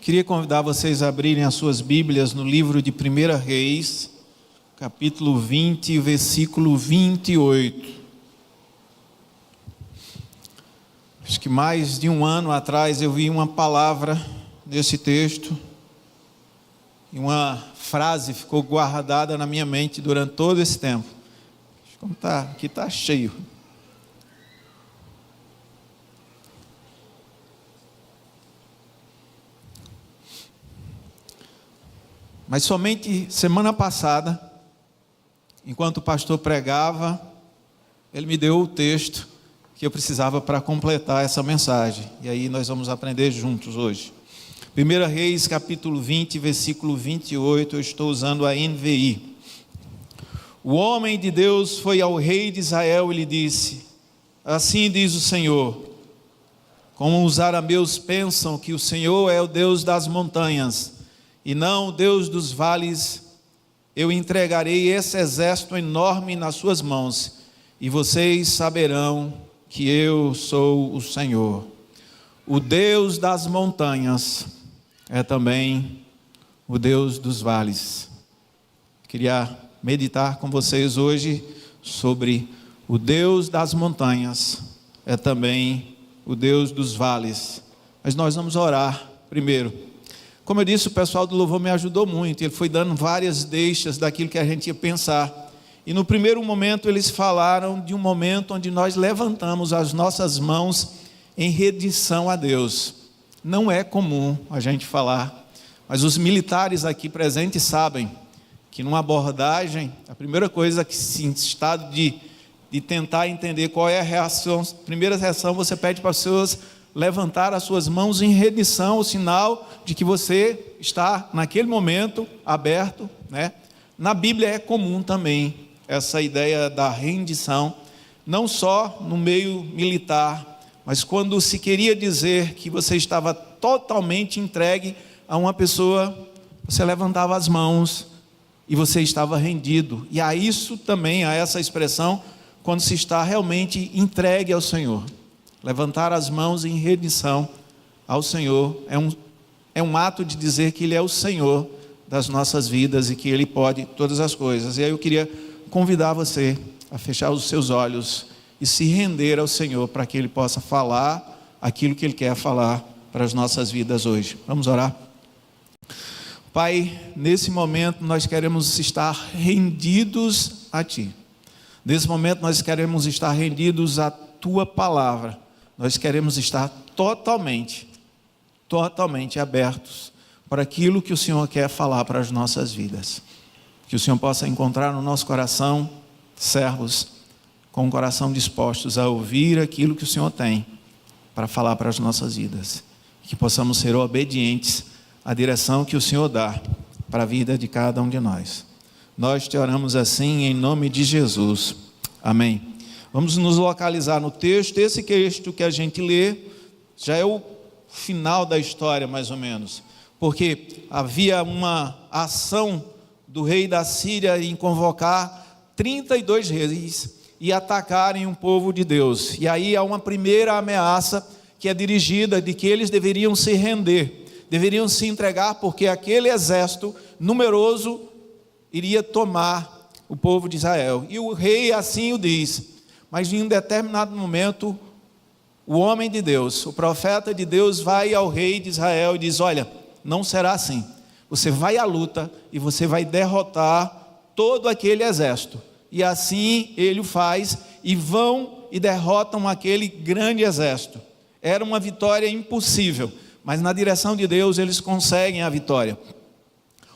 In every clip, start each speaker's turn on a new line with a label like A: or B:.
A: Queria convidar vocês a abrirem as suas Bíblias no livro de 1 Reis, capítulo 20, versículo 28. Acho que mais de um ano atrás eu vi uma palavra nesse texto, e uma frase ficou guardada na minha mente durante todo esse tempo. Como aqui está cheio. Mas somente semana passada, enquanto o pastor pregava, ele me deu o texto que eu precisava para completar essa mensagem. E aí nós vamos aprender juntos hoje. 1 Reis, capítulo 20, versículo 28, eu estou usando a NVI. O homem de Deus foi ao rei de Israel e lhe disse: assim diz o Senhor, como os arameus pensam que o Senhor é o Deus das montanhas, e não o Deus dos vales, eu entregarei esse exército enorme nas suas mãos, e vocês saberão que eu sou o Senhor. O Deus das montanhas é também o Deus dos vales. Queria meditar com vocês hoje sobre o Deus das montanhas é também o Deus dos vales. Mas nós vamos orar primeiro. Como eu disse, o pessoal do louvor me ajudou muito. Ele foi dando várias deixas daquilo que a gente ia pensar. E no primeiro momento eles falaram de um momento onde nós levantamos as nossas mãos em rendição a Deus. Não é comum a gente falar, mas os militares aqui presentes sabem que numa abordagem, a primeira coisa que em estado de tentar entender qual é a reação, primeira reação, você pede para as pessoas levantar as suas mãos em rendição, o sinal de que você está naquele momento aberto, né? Na Bíblia é comum também essa ideia da rendição, não só no meio militar, mas quando se queria dizer que você estava totalmente entregue a uma pessoa, você levantava as mãos e você estava rendido. E a isso também, a essa expressão, quando se está realmente entregue ao Senhor. Levantar as mãos em rendição ao Senhor é um ato de dizer que Ele é o Senhor das nossas vidas e que Ele pode todas as coisas. E aí eu queria convidar você a fechar os seus olhos e se render ao Senhor para que Ele possa falar aquilo que Ele quer falar para as nossas vidas hoje. Vamos orar? Pai, nesse momento nós queremos estar rendidos a Ti. Nesse momento nós queremos estar rendidos à Tua palavra. Nós queremos estar totalmente abertos para aquilo que o Senhor quer falar para as nossas vidas. Que o Senhor possa encontrar no nosso coração servos com o coração dispostos a ouvir aquilo que o Senhor tem para falar para as nossas vidas. Que possamos ser obedientes à direção que o Senhor dá para a vida de cada um de nós. Nós te oramos assim em nome de Jesus. Amém. Vamos nos localizar no texto. Esse texto que a gente lê já é o final da história, mais ou menos, porque havia uma ação do rei da Síria em convocar 32 reis e atacarem um povo de Deus. E aí há uma primeira ameaça que é dirigida de que eles deveriam se render, deveriam se entregar, porque aquele exército numeroso iria tomar o povo de Israel. E o rei assim o diz. Mas em um determinado momento, o homem de Deus, o profeta de Deus, vai ao rei de Israel e diz: olha, não será assim. Você vai à luta e você vai derrotar todo aquele exército. E assim ele o faz, e vão e derrotam aquele grande exército. Era uma vitória impossível, mas na direção de Deus eles conseguem a vitória.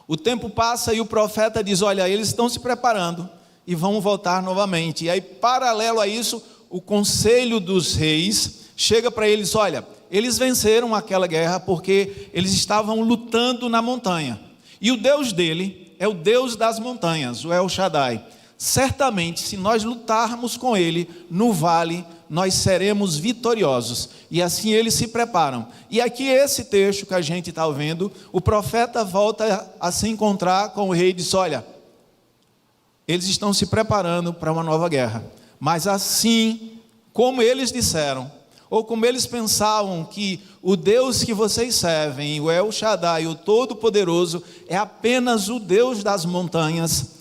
A: O tempo passa e o profeta diz: olha, eles estão se preparando e vão voltar novamente. E aí, paralelo a isso, o conselho dos reis chega para eles: olha, eles venceram aquela guerra porque eles estavam lutando na montanha. E o Deus dele é o Deus das montanhas, o El Shaddai. Certamente, se nós lutarmos com ele no vale, nós seremos vitoriosos. E assim eles se preparam. E aqui esse texto que a gente está vendo, o profeta volta a se encontrar com o rei e diz: olha, eles estão se preparando para uma nova guerra. Mas assim como eles disseram, ou como eles pensavam que o Deus que vocês servem, o El Shaddai, o Todo-Poderoso, é apenas o Deus das montanhas,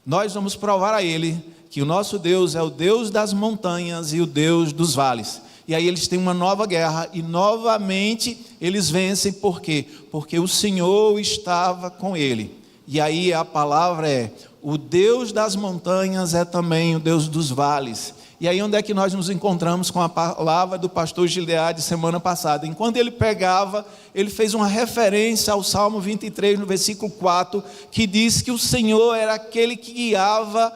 A: nós vamos provar a ele que o nosso Deus é o Deus das montanhas e o Deus dos vales. E aí eles têm uma nova guerra e novamente eles vencem. Por quê? Porque o Senhor estava com ele. E aí a palavra é: o Deus das montanhas é também o Deus dos vales. E aí onde é que nós nos encontramos com a palavra do pastor Gileade semana passada? Enquanto ele pregava, ele fez uma referência ao Salmo 23, no versículo 4, que diz que o Senhor era aquele que guiava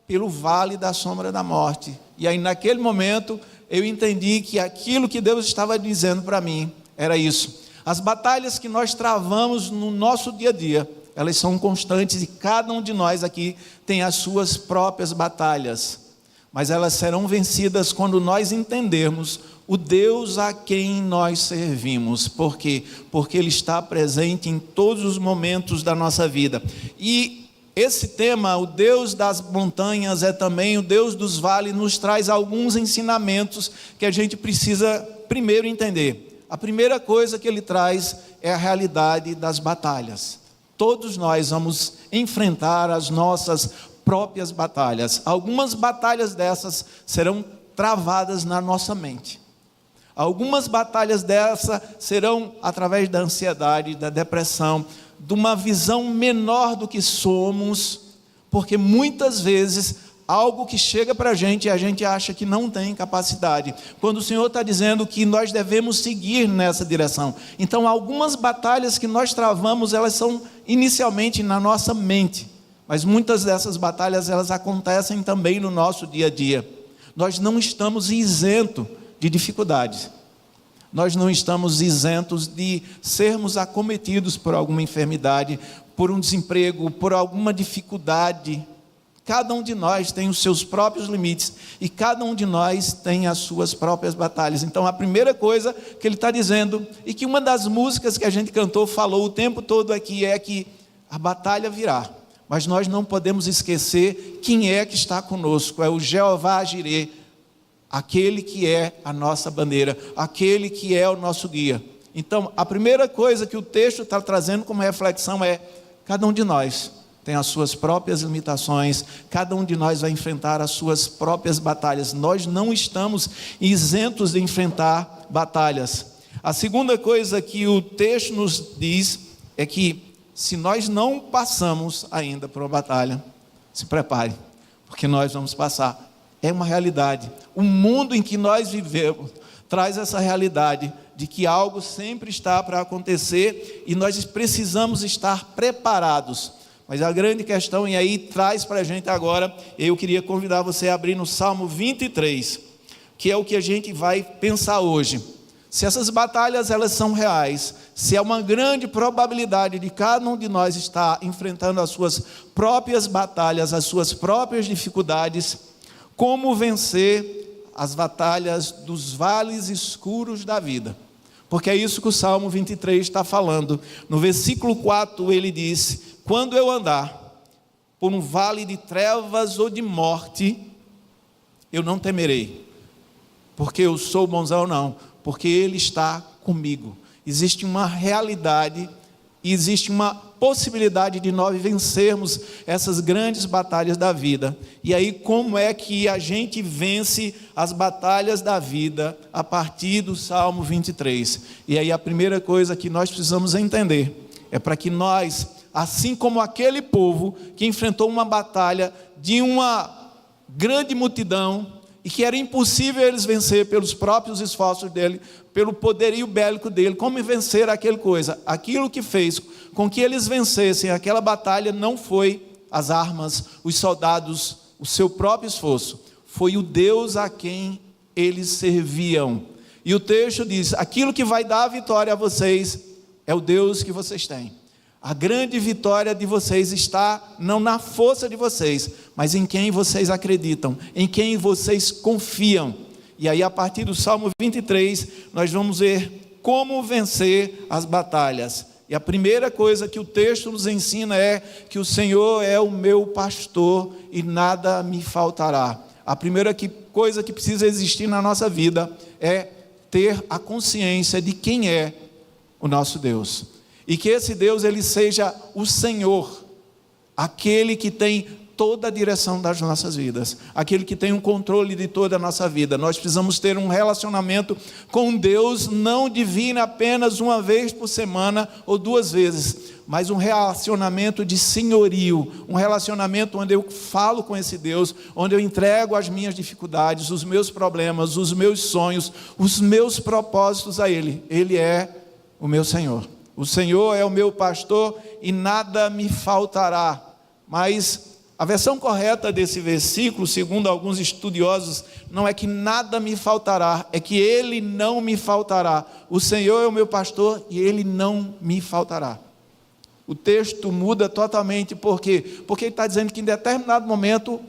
A: pelo vale da sombra da morte. E aí naquele momento eu entendi que aquilo que Deus estava dizendo para mim era isso. As batalhas que nós travamos no nosso dia a dia, elas são constantes e cada um de nós aqui tem as suas próprias batalhas. Mas elas serão vencidas quando nós entendermos o Deus a quem nós servimos. Por quê? Porque Ele está presente em todos os momentos da nossa vida. E esse tema, o Deus das montanhas é também o Deus dos vales, nos traz alguns ensinamentos que a gente precisa primeiro entender. A primeira coisa que ele traz é a realidade das batalhas. Todos nós vamos enfrentar as nossas próprias batalhas. Algumas batalhas dessas serão travadas na nossa mente. Algumas batalhas dessas serão através da ansiedade, da depressão, de uma visão menor do que somos, porque muitas vezes algo que chega para a gente acha que não tem capacidade, quando o Senhor está dizendo que nós devemos seguir nessa direção. Então algumas batalhas que nós travamos, elas são inicialmente na nossa mente, mas muitas dessas batalhas elas acontecem também no nosso dia a dia. Nós não estamos isentos de dificuldades. Nós não estamos isentos de sermos acometidos por alguma enfermidade, por um desemprego, por alguma dificuldade. Cada um de nós tem os seus próprios limites e cada um de nós tem as suas próprias batalhas. Então a primeira coisa que ele está dizendo, e que uma das músicas que a gente cantou falou o tempo todo aqui, é que a batalha virá, mas nós não podemos esquecer quem é que está conosco. É o Jeová Jireh, aquele que é a nossa bandeira, aquele que é o nosso guia. Então a primeira coisa que o texto está trazendo como reflexão é: cada um de nós tem as suas próprias limitações, cada um de nós vai enfrentar as suas próprias batalhas. Nós não estamos isentos de enfrentar batalhas. A segunda coisa que o texto nos diz é que se nós não passamos ainda por uma batalha, se prepare, porque nós vamos passar. É uma realidade. O mundo em que nós vivemos traz essa realidade de que algo sempre está para acontecer e nós precisamos estar preparados. Mas a grande questão, e aí traz para a gente agora, eu queria convidar você a abrir no Salmo 23, que é o que a gente vai pensar hoje. Se essas batalhas elas são reais, se há uma grande probabilidade de cada um de nós estar enfrentando as suas próprias batalhas, as suas próprias dificuldades, como vencer as batalhas dos vales escuros da vida? Porque é isso que o Salmo 23 está falando. No versículo 4 ele diz: quando eu andar por um vale de trevas ou de morte, eu não temerei, porque eu sou bonzão, não, porque Ele está comigo. Existe uma realidade e existe uma possibilidade de nós vencermos essas grandes batalhas da vida. E aí como é que a gente vence as batalhas da vida? A partir do Salmo 23. E aí a primeira coisa que nós precisamos entender é para que nós, assim como aquele povo que enfrentou uma batalha de uma grande multidão e que era impossível eles vencer pelos próprios esforços dele, pelo poderio bélico dele, como vencer aquilo que fez com que eles vencessem aquela batalha não foi as armas, os soldados, o seu próprio esforço, foi o Deus a quem eles serviam. E o texto diz: aquilo que vai dar a vitória a vocês é o Deus que vocês têm. A grande vitória de vocês está não na força de vocês, mas em quem vocês acreditam, em quem vocês confiam. E aí a partir do Salmo 23, nós vamos ver como vencer as batalhas. E a primeira coisa que o texto nos ensina é que o Senhor é o meu pastor e nada me faltará. A primeira coisa que precisa existir na nossa vida é ter a consciência de quem é o nosso Deus. E que esse Deus, ele seja o Senhor, aquele que tem toda a direção das nossas vidas, aquele que tem o controle de toda a nossa vida. Nós precisamos ter um relacionamento com Deus, não divino apenas uma vez por semana ou 2 vezes, mas um relacionamento de senhorio, um relacionamento onde eu falo com esse Deus, onde eu entrego as minhas dificuldades, os meus problemas, os meus sonhos, os meus propósitos a Ele. Ele é o meu Senhor. O Senhor é o meu pastor e nada me faltará. Mas a versão correta desse versículo, segundo alguns estudiosos, não é que nada me faltará, é que Ele não me faltará. O Senhor é o meu pastor e Ele não me faltará. O texto muda totalmente, por quê? Porque ele está dizendo que em determinado momento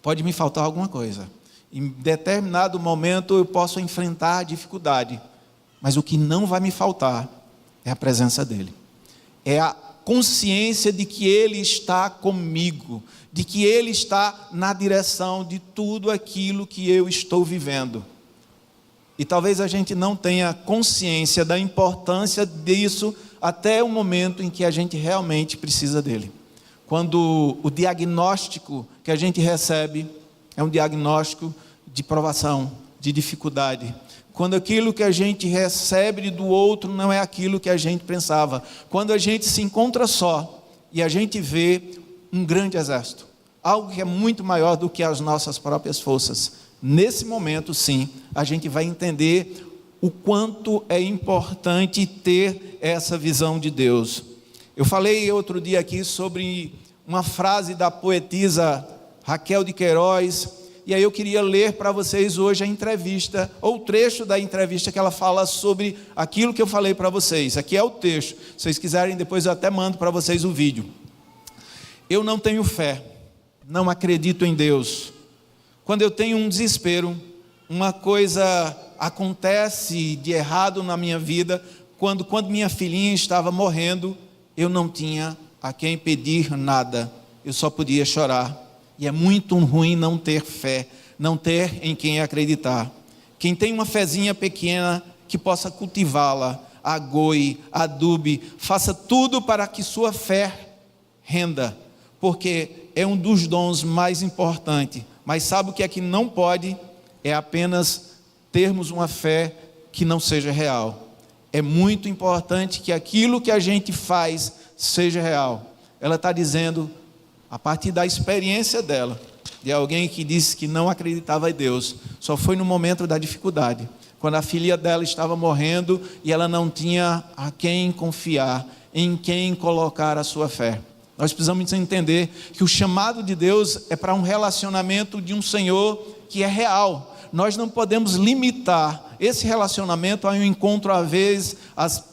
A: pode me faltar alguma coisa. Em determinado momento eu posso enfrentar a dificuldade, mas o que não vai me faltar é a presença dEle. É a consciência de que Ele está comigo, de que Ele está na direção de tudo aquilo que eu estou vivendo. E talvez a gente não tenha consciência da importância disso até o momento em que a gente realmente precisa dele. Quando o diagnóstico que a gente recebe é um diagnóstico de provação, de dificuldade. Quando aquilo que a gente recebe do outro não é aquilo que a gente pensava. Quando a gente se encontra só e a gente vê um grande exército, algo que é muito maior do que as nossas próprias forças. Nesse momento, sim, a gente vai entender o quanto é importante ter essa visão de Deus. Eu falei outro dia aqui sobre uma frase da poetisa Raquel de Queiroz, e aí eu queria ler para vocês hoje a entrevista, ou o trecho da entrevista que ela fala sobre aquilo que eu falei para vocês. Aqui é o texto, se vocês quiserem depois eu até mando para vocês o vídeo. Eu não tenho fé, não acredito em Deus. Quando eu tenho um desespero, uma coisa acontece de errado na minha vida, quando minha filhinha estava morrendo, eu não tinha a quem pedir nada, eu só podia chorar. E é muito ruim não ter fé, não ter em quem acreditar. Quem tem uma fezinha pequena, que possa cultivá-la, agoe, adube, faça tudo para que sua fé renda, porque é um dos dons mais importantes. Mas sabe o que é que não pode? É apenas termos uma fé que não seja real. É muito importante que aquilo que a gente faz seja real. Ela está dizendo, a partir da experiência dela, de alguém que disse que não acreditava em Deus, só foi no momento da dificuldade, quando a filha dela estava morrendo e ela não tinha a quem confiar, em quem colocar a sua fé. Nós precisamos entender que o chamado de Deus é para um relacionamento de um Senhor que é real. Nós não podemos limitar esse relacionamento a um encontro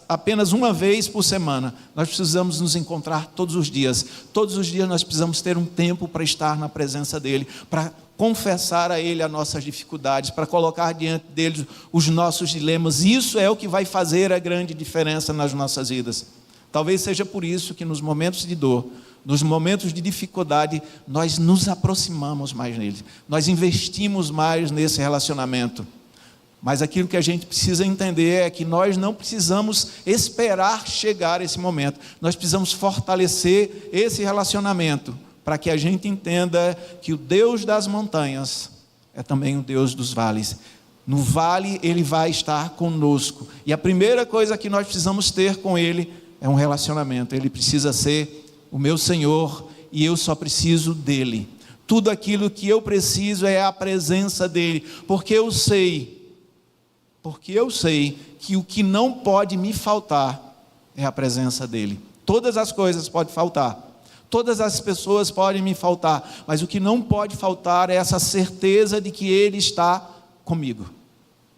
A: apenas uma vez por semana. Nós precisamos nos encontrar todos os dias. Todos os dias nós precisamos ter um tempo para estar na presença dEle, para confessar a Ele as nossas dificuldades, para colocar diante dEle os nossos dilemas. Isso é o que vai fazer a grande diferença nas nossas vidas. Talvez seja por isso que nos momentos de dor, nos momentos de dificuldade, nós nos aproximamos mais nele, nós investimos mais nesse relacionamento. Mas aquilo que a gente precisa entender é que nós não precisamos esperar chegar esse momento, nós precisamos fortalecer esse relacionamento, para que a gente entenda que o Deus das montanhas é também o Deus dos vales. No vale Ele vai estar conosco, e a primeira coisa que nós precisamos ter com Ele é um relacionamento. Ele precisa ser o meu Senhor e eu só preciso dEle. Tudo aquilo que eu preciso é a presença dEle, porque eu sei que o que não pode me faltar é a presença dEle. Todas as coisas podem faltar, todas as pessoas podem me faltar, mas o que não pode faltar é essa certeza de que Ele está comigo.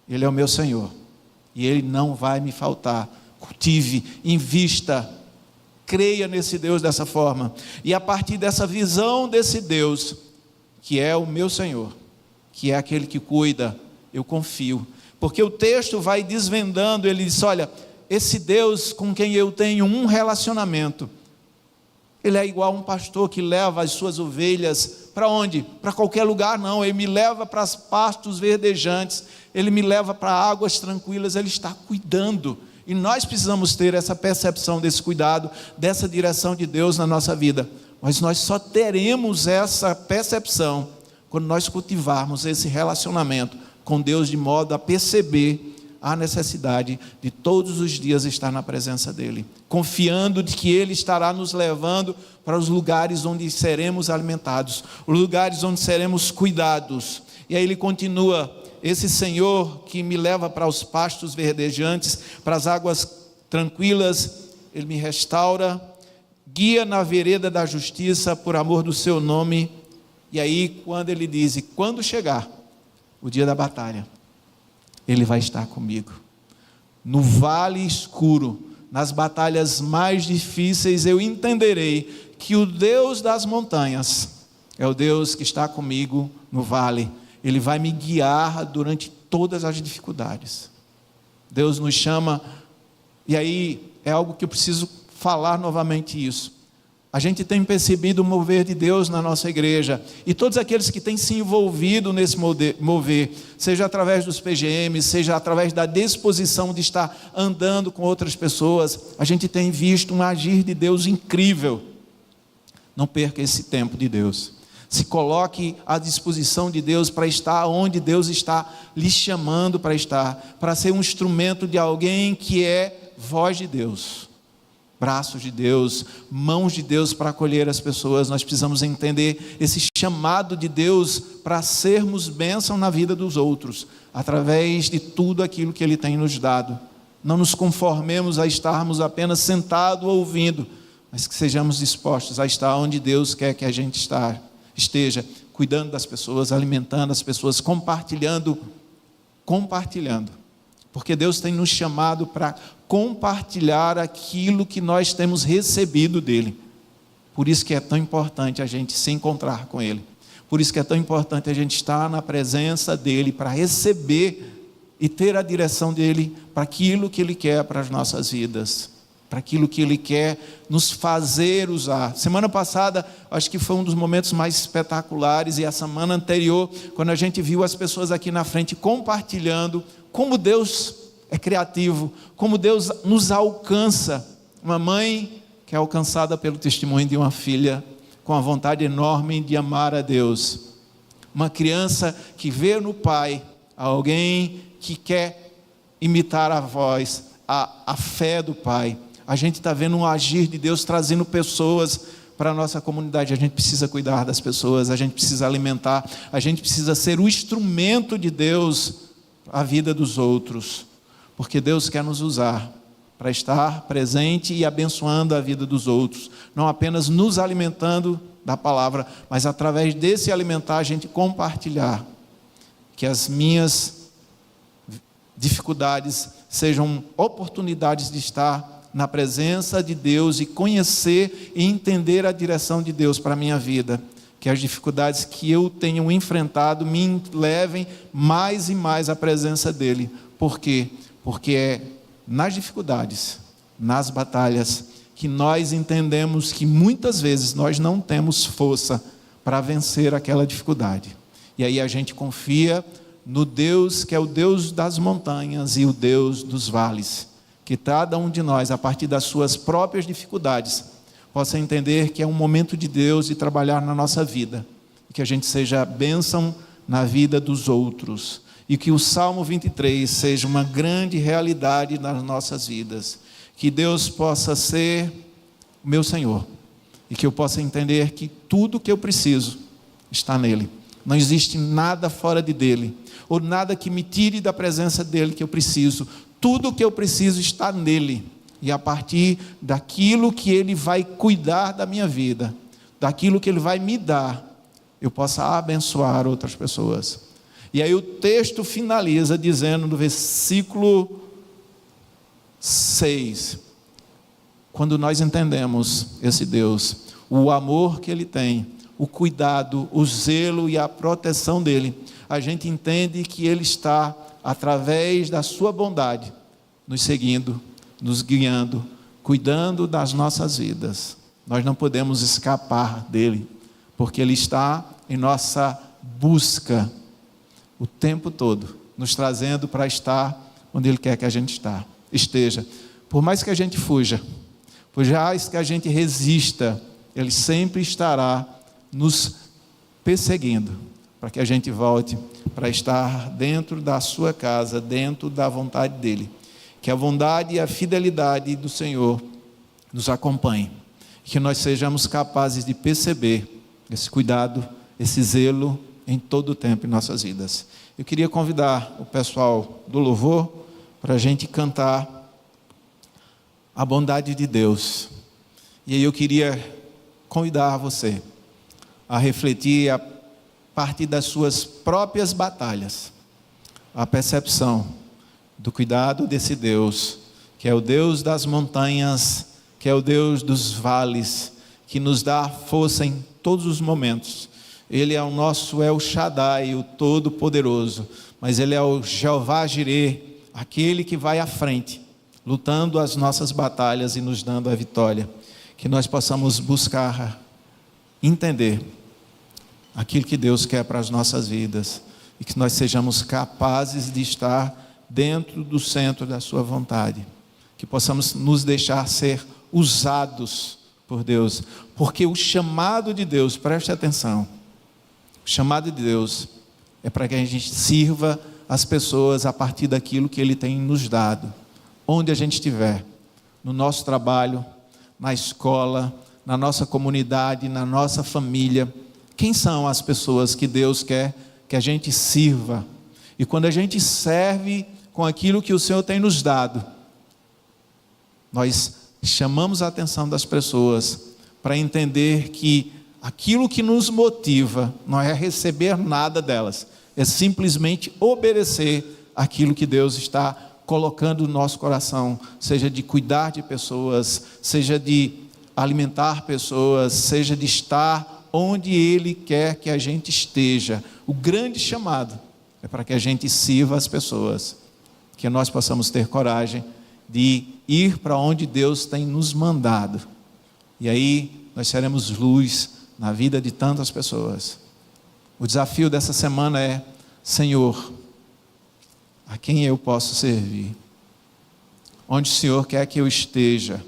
A: Ele é o meu Senhor e Ele não vai me faltar. Cultive, invista, creia nesse Deus dessa forma, e a partir dessa visão desse Deus, que é o meu Senhor, que é aquele que cuida, eu confio, porque o texto vai desvendando, ele diz, olha, esse Deus com quem eu tenho um relacionamento, Ele é igual a um pastor que leva as suas ovelhas, para onde? Para qualquer lugar não, Ele me leva para os pastos verdejantes, Ele me leva para águas tranquilas, Ele está cuidando. E nós precisamos ter essa percepção desse cuidado, dessa direção de Deus na nossa vida. Mas nós só teremos essa percepção quando nós cultivarmos esse relacionamento com Deus, de modo a perceber a necessidade de todos os dias estar na presença dEle, confiando de que Ele estará nos levando para os lugares onde seremos alimentados, os lugares onde seremos cuidados. E aí ele continua: esse Senhor que me leva para os pastos verdejantes, para as águas tranquilas, Ele me restaura, guia na vereda da justiça por amor do seu nome. E aí quando ele diz: e quando chegar o dia da batalha, Ele vai estar comigo. No vale escuro, nas batalhas mais difíceis, eu entenderei que o Deus das montanhas é o Deus que está comigo no vale. Ele vai me guiar durante todas as dificuldades. Deus nos chama, e aí é algo que eu preciso falar novamente isso. A gente tem percebido o mover de Deus na nossa igreja, e todos aqueles que têm se envolvido nesse mover, seja através dos PGMs, seja através da disposição de estar andando com outras pessoas, a gente tem visto um agir de Deus incrível. Não perca esse tempo de Deus. Se coloque à disposição de Deus para estar onde Deus está lhe chamando para estar, para ser um instrumento de alguém que é voz de Deus, braços de Deus, mãos de Deus para acolher as pessoas. Nós precisamos entender esse chamado de Deus para sermos bênção na vida dos outros, através de tudo aquilo que Ele tem nos dado. Não nos conformemos a estarmos apenas sentados ouvindo, mas que sejamos dispostos a estar onde Deus quer que a gente esteja, cuidando das pessoas, alimentando as pessoas, compartilhando, porque Deus tem nos chamado para compartilhar aquilo que nós temos recebido dEle. Por isso que é tão importante a gente se encontrar com Ele, por isso que é tão importante a gente estar na presença dEle, para receber e ter a direção dEle para aquilo que Ele quer para as nossas vidas, para aquilo que Ele quer nos fazer usar. Semana passada, acho que foi um dos momentos mais espetaculares, e a semana anterior, quando a gente viu as pessoas aqui na frente compartilhando como Deus é criativo, como Deus nos alcança. Uma mãe que é alcançada pelo testemunho de uma filha, com a vontade enorme de amar a Deus. Uma criança que vê no pai alguém que quer imitar a voz, a fé do pai. A gente está vendo um agir de Deus trazendo pessoas para a nossa comunidade. A gente precisa cuidar das pessoas, a gente precisa alimentar, a gente precisa ser o instrumento de Deus à vida dos outros, porque Deus quer nos usar para estar presente e abençoando a vida dos outros, não apenas nos alimentando da palavra, mas através desse alimentar a gente compartilhar, que as minhas dificuldades sejam oportunidades de estar na presença de Deus e conhecer e entender a direção de Deus para a minha vida, que as dificuldades que eu tenho enfrentado me levem mais e mais à presença dEle. Por quê? Porque é nas dificuldades, nas batalhas, que nós entendemos que muitas vezes nós não temos força para vencer aquela dificuldade. E aí a gente confia no Deus que é o Deus das montanhas e o Deus dos vales. Que cada um de nós, a partir das suas próprias dificuldades, possa entender que é um momento de Deus de trabalhar na nossa vida, e que a gente seja bênção na vida dos outros, e que o Salmo 23 seja uma grande realidade nas nossas vidas, que Deus possa ser o meu Senhor, e que eu possa entender que tudo que eu preciso está nele, não existe nada fora dele, ou nada que me tire da presença dele que eu preciso. Tudo o que eu preciso está nele, e a partir daquilo que Ele vai cuidar da minha vida, daquilo que Ele vai me dar, eu possa abençoar outras pessoas. E aí o texto finaliza dizendo no versículo 6, quando nós entendemos esse Deus, o amor que Ele tem, o cuidado, o zelo e a proteção dEle, a gente entende que Ele está, através da sua bondade, nos seguindo, nos guiando, cuidando das nossas vidas. Nós não podemos escapar dele, porque ele está em nossa busca o tempo todo, nos trazendo para estar onde Ele quer que a gente esteja. Por mais que a gente fuja, por mais que a gente resista, Ele sempre estará nos perseguindo, para que a gente volte para estar dentro da sua casa, dentro da vontade dEle. Que a bondade e a fidelidade do Senhor nos acompanhem, que nós sejamos capazes de perceber esse cuidado, esse zelo em todo o tempo em nossas vidas. Eu queria convidar o pessoal do louvor para a gente cantar a bondade de Deus. E aí eu queria convidar você a refletir a partir das suas próprias batalhas, a percepção do cuidado desse Deus, que é o Deus das montanhas, que é o Deus dos vales, que nos dá força em todos os momentos. Ele é o nosso El Shaddai, o Todo-Poderoso, mas Ele é o Jeová Jireh, aquele que vai à frente, lutando as nossas batalhas e nos dando a vitória. Que nós possamos buscar entender aquilo que Deus quer para as nossas vidas e que nós sejamos capazes de estar dentro do centro da sua vontade, que possamos nos deixar ser usados por Deus, porque o chamado de Deus, preste atenção, o chamado de Deus é para que a gente sirva as pessoas a partir daquilo que Ele tem nos dado, onde a gente estiver, no nosso trabalho, na escola, na nossa comunidade, na nossa família. Quem são as pessoas que Deus quer que a gente sirva? E quando a gente serve com aquilo que o Senhor tem nos dado, nós chamamos a atenção das pessoas para entender que aquilo que nos motiva não é receber nada delas, é simplesmente obedecer aquilo que Deus está colocando no nosso coração, seja de cuidar de pessoas, seja de alimentar pessoas, seja de estar onde Ele quer que a gente esteja. O grande chamado é para que a gente sirva as pessoas, que nós possamos ter coragem de ir para onde Deus tem nos mandado, e aí nós seremos luz na vida de tantas pessoas. O desafio dessa semana é: Senhor, a quem eu posso servir? Onde o Senhor quer que eu esteja?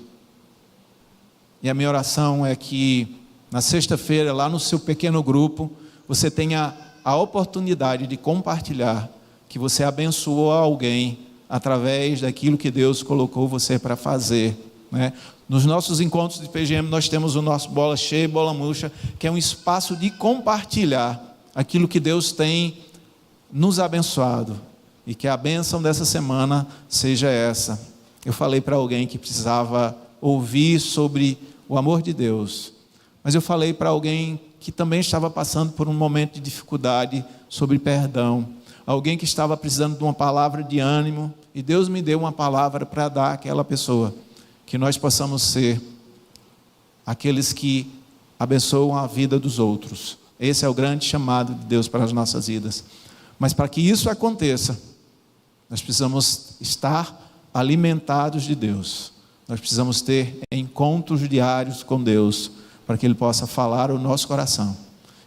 A: E a minha oração é que na sexta-feira, lá no seu pequeno grupo, você tenha a oportunidade de compartilhar que você abençoou alguém através daquilo que Deus colocou você para fazer, né? Nos nossos encontros de PGM, nós temos o nosso Bola Cheia e Bola Murcha, que é um espaço de compartilhar aquilo que Deus tem nos abençoado, e que a bênção dessa semana seja essa. Eu falei para alguém que precisava ouvir sobre o amor de Deus, mas eu falei para alguém que também estava passando por um momento de dificuldade sobre perdão, alguém que estava precisando de uma palavra de ânimo, e Deus me deu uma palavra para dar àquela pessoa. Que nós possamos ser aqueles que abençoam a vida dos outros. Esse é o grande chamado de Deus para as nossas vidas. Mas para que isso aconteça, nós precisamos estar alimentados de Deus. Nós precisamos ter encontros diários com Deus, para que Ele possa falar o nosso coração,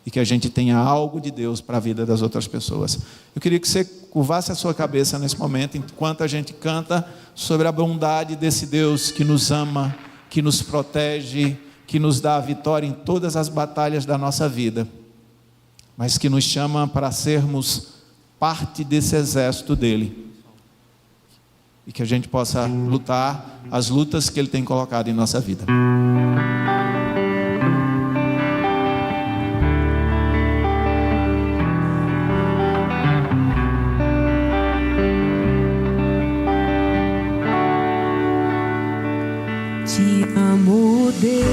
A: e que a gente tenha algo de Deus para a vida das outras pessoas. Eu queria que você curvasse a sua cabeça nesse momento, enquanto a gente canta sobre a bondade desse Deus que nos ama, que nos protege, que nos dá a vitória em todas as batalhas da nossa vida, mas que nos chama para sermos parte desse exército dele, e que a gente possa lutar as lutas que Ele tem colocado em nossa vida.
B: Te amo, Deus,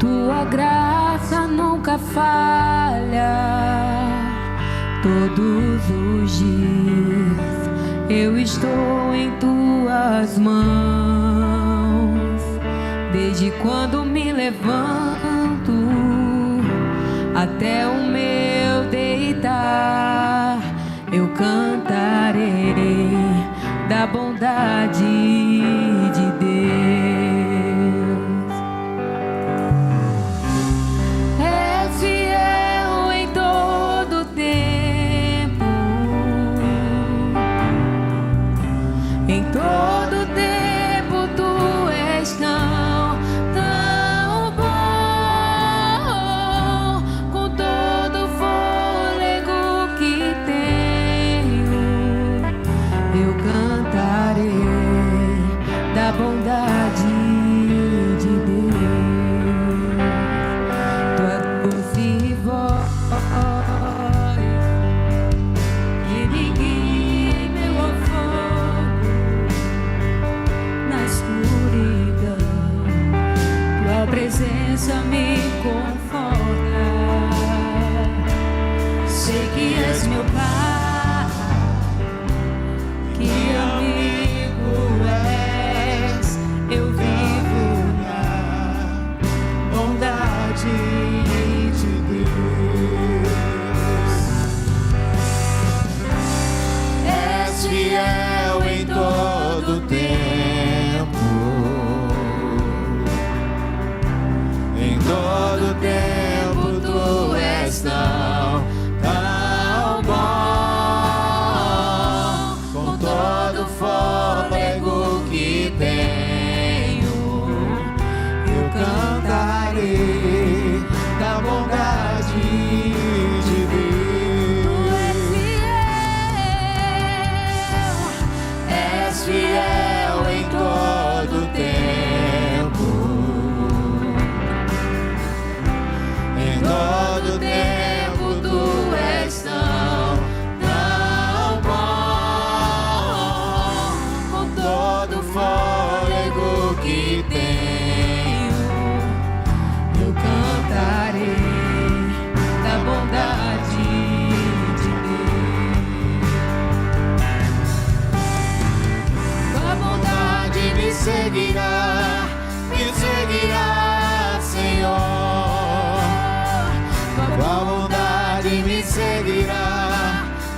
B: tua graça nunca falha. Todos os dias eu estou em tuas mãos. Desde quando me levanto até o meu deitar, eu cantarei da bondade de Deus. És fiel em todo tempo,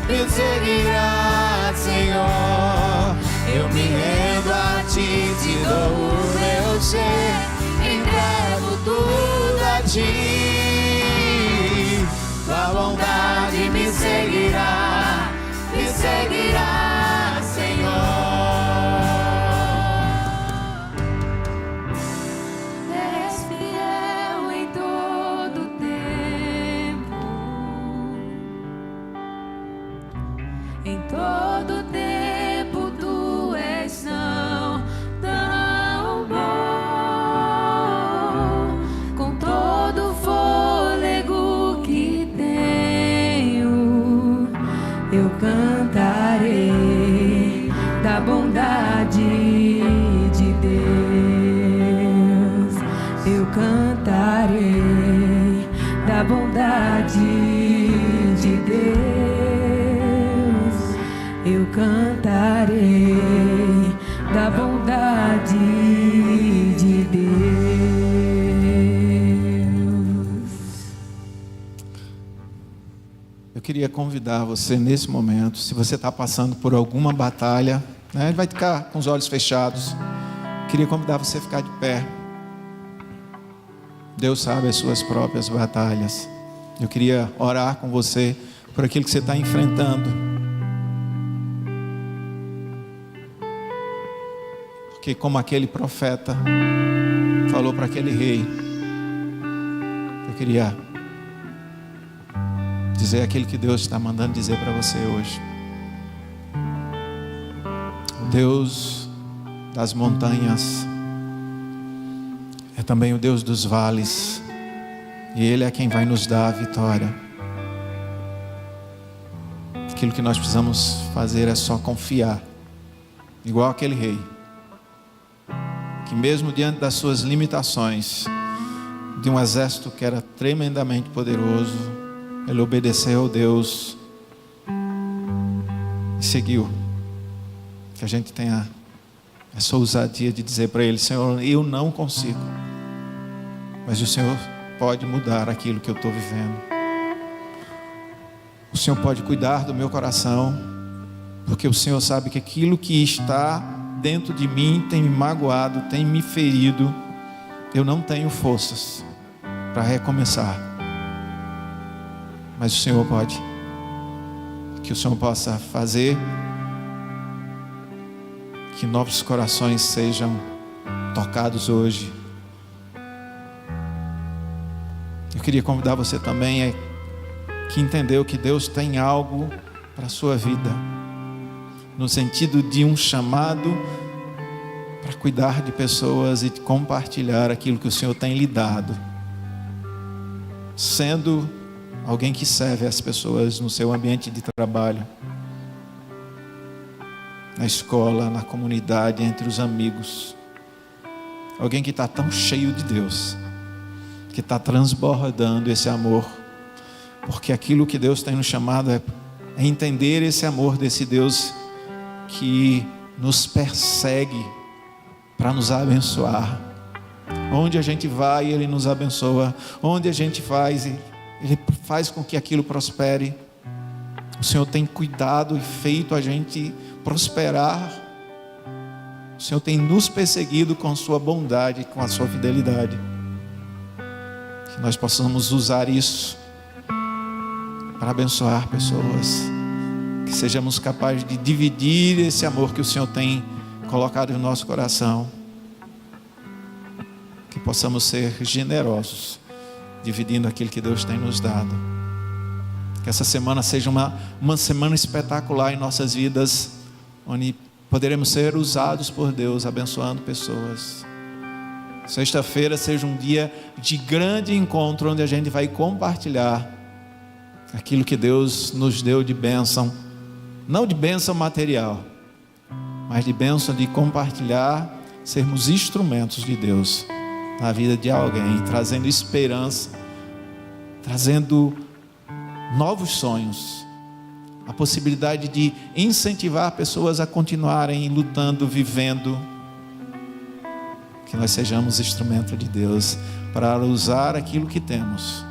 A: me seguirá, Senhor. Eu me rendo a ti, te dou o meu ser, entrego tudo a ti. Tua bondade me seguirá, Senhor.
B: És fiel em todo tempo, em todo tempo tu és tão bom. Com todo o fôlego que tenho, eu cantarei da bondade de Deus. Eu cantarei da bondade de Deus. Eu cantarei da bondade de Deus.
A: Eu queria convidar você nesse momento, se você está passando por alguma batalha, né, ele vai ficar com os olhos fechados. Eu queria convidar você a ficar de pé. Deus sabe as suas próprias batalhas. Eu queria orar com você por aquilo que você está enfrentando. Porque como aquele profeta falou para aquele rei, eu queria dizer aquilo que Deus está mandando dizer para você hoje. O Deus das montanhas é também o Deus dos vales, e Ele é quem vai nos dar a vitória. Aquilo que nós precisamos fazer é só confiar, igual aquele rei, que mesmo diante das suas limitações, de um exército que era tremendamente poderoso, ele obedeceu ao Deus e seguiu. Que a gente tenha essa ousadia de dizer para Ele: Senhor, eu não consigo, mas o Senhor pode mudar aquilo que eu estou vivendo. O Senhor pode cuidar do meu coração, porque o Senhor sabe que aquilo que está dentro de mim tem me magoado, tem me ferido. Eu não tenho forças para recomeçar, mas o Senhor pode. Que o Senhor possa fazer que novos corações sejam tocados hoje. Eu queria convidar você também que entendeu que Deus tem algo para a sua vida, no sentido de um chamado para cuidar de pessoas e de compartilhar aquilo que o Senhor tem lhe dado, sendo alguém que serve as pessoas no seu ambiente de trabalho, na escola, na comunidade, entre os amigos. Alguém que está tão cheio de Deus, que está transbordando esse amor, porque aquilo que Deus tem nos chamado é entender esse amor desse Deus que nos persegue para nos abençoar. Onde a gente vai, Ele nos abençoa. Onde a gente faz, Ele faz com que aquilo prospere. O Senhor tem cuidado e feito a gente prosperar. O Senhor tem nos perseguido com a sua bondade, com a sua fidelidade. Que nós possamos usar isso para abençoar pessoas. Que sejamos capazes de dividir esse amor que o Senhor tem colocado no nosso coração. Que possamos ser generosos, dividindo aquilo que Deus tem nos dado. Que essa semana seja uma semana espetacular em nossas vidas, onde poderemos ser usados por Deus, abençoando pessoas. Sexta-feira seja um dia de grande encontro, onde a gente vai compartilhar aquilo que Deus nos deu de bênção, não de bênção material, mas de bênção de compartilhar, sermos instrumentos de Deus na vida de alguém, trazendo esperança, trazendo novos sonhos, a possibilidade de incentivar pessoas a continuarem lutando, vivendo. Que nós sejamos instrumento de Deus para usar aquilo que temos,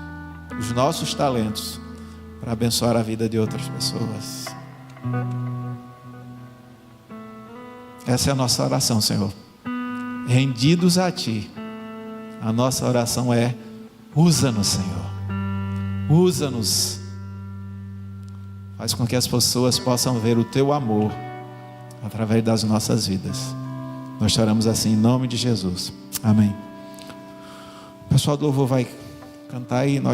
A: os nossos talentos, para abençoar a vida de outras pessoas. Essa é a nossa oração, Senhor. Rendidos a Ti, a nossa oração é: usa-nos, Senhor. Usa-nos. Faz com que as pessoas possam ver o Teu amor através das nossas vidas. Nós choramos assim em nome de Jesus. Amém. O pessoal do louvor vai cantar e nós